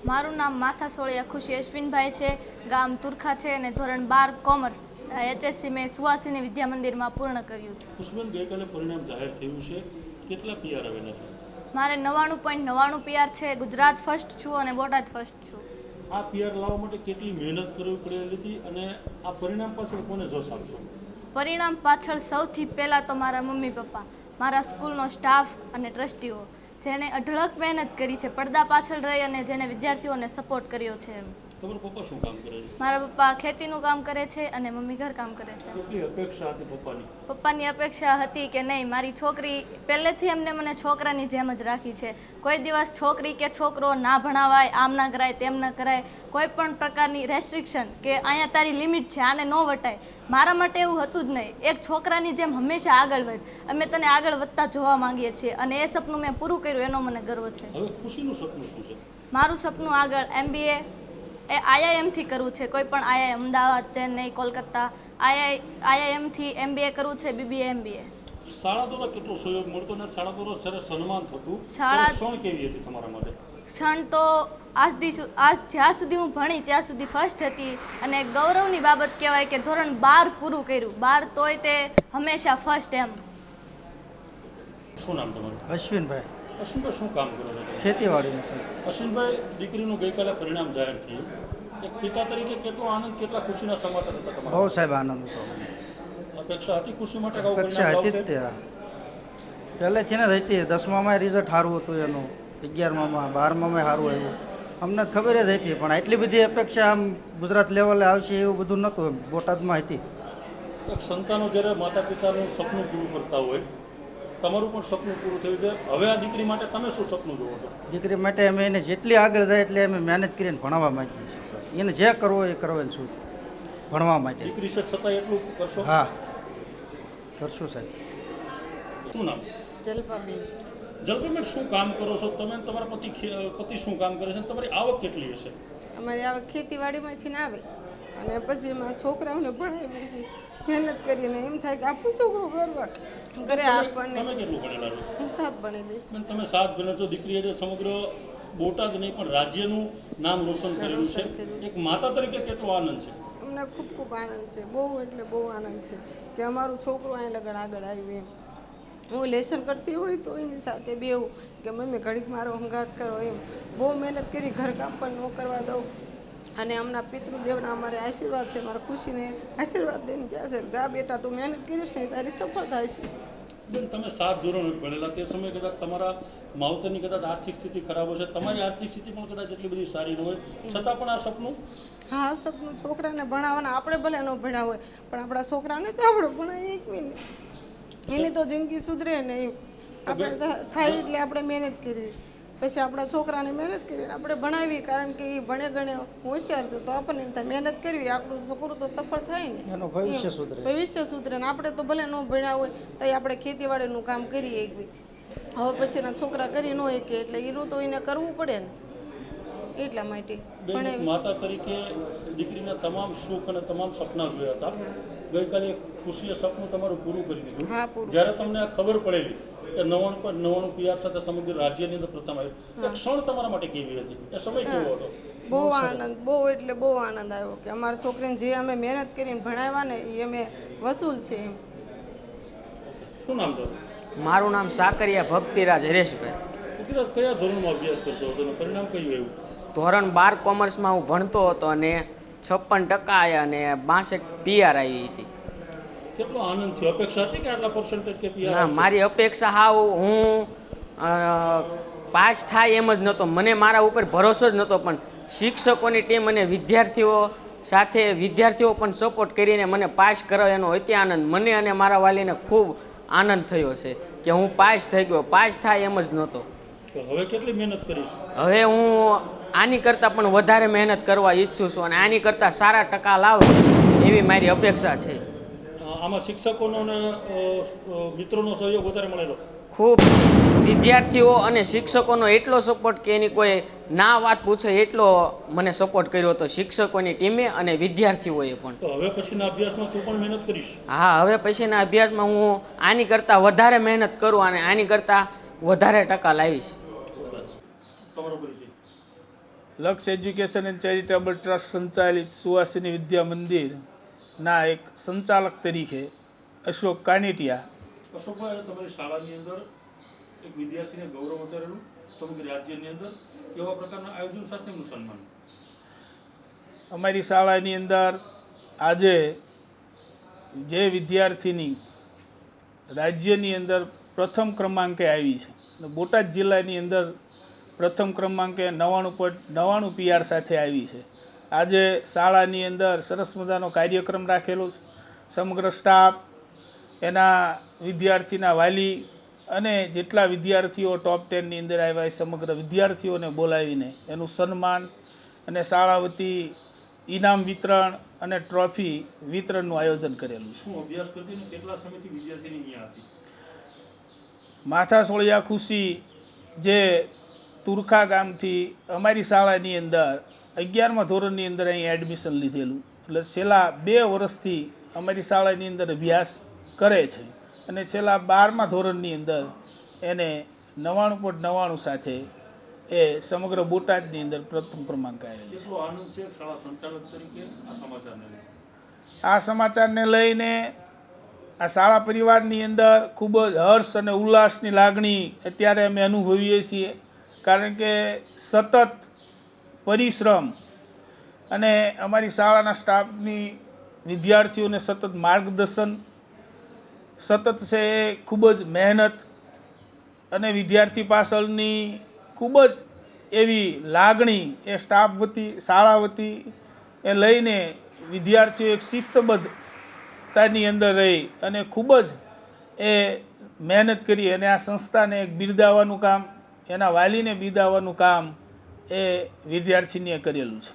મારું નામ માથા સોળિયા ખુશી અશ્વિનભાઈ છે, ગામ તુરખા છે અને ધોરણ 12 કોમર્સ HSC મેં સુવાસિની વિદ્યા મંદિરમાં પૂર્ણ કર્યું છે. ખુશબેન, ગઈકાલે પરિણામ જાહેર થયું છે, કેટલા PR આવેલા છે? મારે 99.99 PR છે. ગુજરાત ફર્સ્ટ છું અને બોટાદ ફર્સ્ટ છું. આ PR લાવવા માટે કેટલી મહેનત કરવી પડેલી હતી અને આ પરિણામ પાછળ કોને જશ આપશો? પરિણામ પાછળ સૌથી પહેલાં તો મારા મમ્મી પપ્પા, મારા સ્કૂલનો સ્ટાફ અને ટ્રસ્ટીઓ, જેને અઢળક મહેનત કરી છે, પડદા પાછળ રહી અને જેને વિદ્યાર્થીઓને સપોર્ટ કર્યો છે. તમારા પપ્પા શું કામ કરે છે? મારા પપ્પા ખેતીનું કામ કરે છે અને મમ્મી ઘર કામ કરે છે. કેટલી અપેક્ષા હતી પપ્પાની? પપ્પાની અપેક્ષા હતી કે નહીં, મારી છોકરી પહેલેથી એમને મને છોકરાની જેમ જ રાખી છે. કોઈ દિવસ છોકરી કે છોકરો ના ભણાવાય, આમ ના કરાય, તેમ ના કરાય, કોઈ પણ પ્રકારની રેસ્ટ્રિક્શન કે અહીંયા તારી લિમિટ છે, આને ન વટાય, મારા માટે એવું હતું જ નહીં. એક છોકરાની જેમ હંમેશા આગળ વધ, અમે તને આગળ વધતા જોવા માંગીએ છીએ અને એ સપનું મેં પૂરું કર્યું, એનો મને ગર્વ છે. હવે ખુશીનું સપનું શું છે? મારું સપનું આગળ MBA IIM થી કરવું છે. કોઈ પણ IIM, અમદાવાદ, ચેન્નઈ, કોલકાતા, IIM થી MBA કરવું છે, BBA MBA. શાળા દ્વારા કેટલો સહયોગ મળતો અને શાળા દ્વારા જ્યારે સન્માન થતું, ક્ષણ કેવી હતી તમારા માટે? ક્ષણ તો આજ જ્યાં સુધી હું ભણી ત્યાં સુધી ફર્સ્ટ હતી અને ગૌરવની બાબત કહેવાય કે ધોરણ 12 પૂરું કર્યું. 12 તોય તે હંમેશા ફર્સ્ટ એમ. શું નામ તમારું? અશ્વિનભાઈ. અશ્વિનભાઈ, શું કામ કરો છો? ખેતીવાડીનું છે. અશ્વિનભાઈ, દીકરીનું ગઈકાલે પરિણામ જાહેર થયું, એક પિતા તરીકે કેટલો આનંદ, કેટલા ખુશીના સમાચાર હતા તમારા? બહુ સાહેબ આનંદ હતો. અપેક્ષા હતી ખુશી માટે? અપેક્ષા હતી જ ત્યાં પહેલેથી ને જ હતી. 10મામાં રિઝલ્ટ સારું હતું એનું, 11મામાં, 12મામાં સારું આવ્યું. અમને ખબર જ હતી, પણ આટલી બધી અપેક્ષા આમ ગુજરાત લેવલે આવશે એવું બધું નહોતું. એમ બોટાદમાં હતી. એક સંતાનો જ્યારે માતા પિતાનું સપનું પૂરું કરતા હોય, તમારું પણ સપનું પૂરું થયું છે. હવે આ દીકરી માટે તમે શું સપનું જુઓ છો? દીકરી માટે અમે એને જેટલી આગળ જાય એટલે અમે મહેનત કરીને ભણવા માંગીએ છીએ. એને જે કરવો એ કરવાનું શું, ભણવા માટે. દીકરી છે છતાં એટલું કરશો? હા, કરશું સાહેબ. શું નામ? જલપાબેન. જલપાબેન, શું કામ કરો છો તમે? તમારા પતિ શું કામ કરે છે? તમારી આવક કેટલી હશે? અમારી આવક ખેતીવાડીમાંથી ના આવે અને પછી એમાં છોકરાઓને ભણાવી છે, મહેનત કરીને એમ થાય કે આપણું છોકરું ઘરે આપણને. તમે કેટલું ભણેલા છો? હું 7 ભણેલી છું. તમે 7 ભણેલા છો. દીકરીએ જે સમગ્ર બોટાદ નહીં પણ રાજ્યનું નામ રોશન કરેલું છે. એક માતા તરીકે કેટલો આનંદ છે? અમને ખૂબ ખૂબ આનંદ છે, બહુ એટલે બહુ આનંદ છે કે અમારું છોકરું અહીં લગન આગળ આવ્યું એમ. હું લેસન કરતી હોય તો એની સાથે બેહું કે મમ્મી ઘડીક મારો હંગાત કરો એમ. બહુ મહેનત કરી, ઘરકામ પણ ન કરવા દઉં અને હમણાં પિતૃદેવના અમારે આશીર્વાદ છે. મારા ખુશીને આશીર્વાદ દઈને કહે છે જા બેટા, તું મહેનત કરીશ ને તારી સફળ થાય છે. બેન, તમે 7 ધોરણ ભણેલા, તે સમયે કદાચ તમારા માવતરની કદાચ આર્થિક સ્થિતિ ખરાબ હશે, તમારી આર્થિક સ્થિતિ પણ કદાચ એટલી બધી સારી ન હોય, છતાં પણ આ સપનું? હા, આ સપનું છોકરાને ભણાવવાના. આપણે ભલે ન ભણ્યા હોય પણ આપણા છોકરાને તો આપણે ભણાવીએ એક મિનિટ, એની તો જિંદગી સુધરે નહીં. આપણે થાય એટલે આપણે મહેનત કરીએ, પછી આપણા છોકરાને મહેનત કરીને આપણે ભણાવીએ, કારણ કે એ ભણે ગણે હોશિયાર છે તો આપણને એમ થાય મહેનત કરવી, આપણું છોકરું તો સફળ થાય ને, એનું ભવિષ્ય સુધરે. ભવિષ્ય સુધરે ને. આપણે તો ભલે ન ભણ્યા હોય તો આપણે ખેતીવાડીનું કામ કરીએ એક બી. હવે પછીના છોકરા કરી ન શકે એટલે એનું તો એને કરવું પડે ને, એટલા માટે. બેન, માતા તરીકે દીકરીના તમામ સુખ અને તમામ સપના જોયા હતા. ગઈકાલે ખુશીએ સપનું તમારું પૂરું કરી દીધું. હા, પૂરું. જ્યારે તમને આ ખબર પડેલી કે 99.99 PR સાથે સમગ્ર રાજ્યની અંદર પ્રથમ આવ્યું, એ ક્ષણ તમારા માટે કેવી હતી? એ સમય કેવો હતો? બહુ આનંદ, બહુ એટલે બહુ આનંદ આવ્યો કે અમારા છોકરીને જે અમે મહેનત કરીને ભણાવ્યા ને એ અમે વસૂલ છે એમ. શું નામ તો? મારું નામ સાકરિયા ભક્તિરાજ હરેશભાઈ. કયા ધોરણમાં અભ્યાસ કરતો હતો અને પરિણામ કયું આવ્યું? ધોરણ 12 કોમર્સમાં હું ભણતો હતો અને 56% આવ્યા અને 62 PR આવી હતી. કેટલો આનંદ થયો? અપેક્ષા હતી કે આટલા પર્સન્ટેજ કે PR? ના, મારી અપેક્ષા હાવ હું પાસ થાય એમ જ નહોતો. મને મારા ઉપર ભરોસો જ નહોતો, પણ શિક્ષકોની ટીમ અને વિદ્યાર્થીઓ સાથે વિદ્યાર્થીઓ પણ સપોર્ટ કરીને મને પાસ કરાવ્યો, એનો અતિ આનંદ મને અને મારા વાલીને ખૂબ આનંદ થયો છે કે હું પાસ થઈ ગયો. પાસ થાય એમ જ નહોતો. હવે કેટલી મહેનત કરીશ? હવે હું આની કરતાં પણ વધારે મહેનત કરવા ઈચ્છું છું અને આની કરતાં સારા ટકા લાવે એવી મારી અપેક્ષા છે. આમાં શિક્ષકોનો અને મિત્રોનો સહયોગ વધારે મળેલો? ખૂબ. વિદ્યાર્થીઓ અને શિક્ષકોનો એટલો સપોર્ટ કે એની કોઈ ના વાત પૂછે એટલો મને સપોર્ટ કર્યો હતો શિક્ષકોની ટીમે અને વિદ્યાર્થીઓએ પણ. તો હવે પછીના અભ્યાસમાં તું પણ મહેનત કરીશ? હા, હવે પછીના અભ્યાસમાં હું આની કરતાં વધારે મહેનત કરું અને આની કરતાં વધારે ટકા લાવીશ. લક્ષ એજ્યુકેશન એન્ડ ચેરિટેબલ ટ્રસ્ટ સંચાલિત સુવાસિની વિદ્યા મંદિરના એક સંચાલક તરીકે અશોક કાનીટિયા. અશોકભાઈ, તમારી શાળાની અંદર એક વિદ્યાર્થીને ગૌરવ વધારેલું સમગ્ર રાજ્યની અંદર કેવા પ્રકારના આયોજન સાથેનું સન્માન? અમારી શાળાની અંદર આજે જે વિદ્યાર્થીની રાજ્યની અંદર પ્રથમ ક્રમાંકે આવી છે અને બોટાદ જિલ્લાની અંદર પ્રથમ ક્રમાંકે 99.99 PR સાથે આવી છે. આજે શાળાની અંદર સરસ મજાનો કાર્યક્રમ રાખેલો છે. સમગ્ર સ્ટાફ, એના વિદ્યાર્થીના વાલી અને જેટલા વિદ્યાર્થીઓ ટોપ 10ની અંદર આવ્યા એ સમગ્ર વિદ્યાર્થીઓને બોલાવીને એનું સન્માન અને શાળા વતી ઇનામ વિતરણ અને ટ્રોફી વિતરણનું આયોજન કરેલું છે. શું અભ્યાસ કરતી ને કેટલા સમયથી વિદ્યાર્થીની અહીંયા હતી? માથા સોળિયા ખુશી જે તુરખા ગામથી અમારી શાળાની અંદર 11મા ધોરણની અંદર અહીં એડમિશન લીધેલું, એટલે છેલ્લા 2 વર્ષથી અમારી શાળાની અંદર અભ્યાસ કરે છે અને છેલ્લા 12મા ધોરણની અંદર એને 99.99 સાથે એ સમગ્ર બોટાદની અંદર પ્રથમ ક્રમાંક આવેલી છે. કેટલો આનંદ છે શાળા સંચાલક તરીકે આ સમાચારને લઈને? આ સમાચારને લઈને આ શાળા પરિવારની અંદર ખૂબ જ હર્ષ અને ઉલ્લાસની લાગણી અત્યારે અમે અનુભવીએ છીએ, કારણ કે સતત પરિશ્રમ અને અમારી શાળાના સ્ટાફની વિદ્યાર્થીઓને સતત માર્ગદર્શન સતત છે એ ખૂબ જ મહેનત અને વિદ્યાર્થી પાછળની ખૂબ જ એવી લાગણી એ સ્ટાફ વતી શાળા વતી એ લઈને વિદ્યાર્થીઓ એક શિસ્તબદ્ધતાની અંદર રહી અને ખૂબ જ એ મહેનત કરી અને આ સંસ્થાને એક બિરદાવવાનું કામ, એના વાલીને બિરદાવવાનું કામ એ વિદ્યાર્થીનીએ કરેલું છે.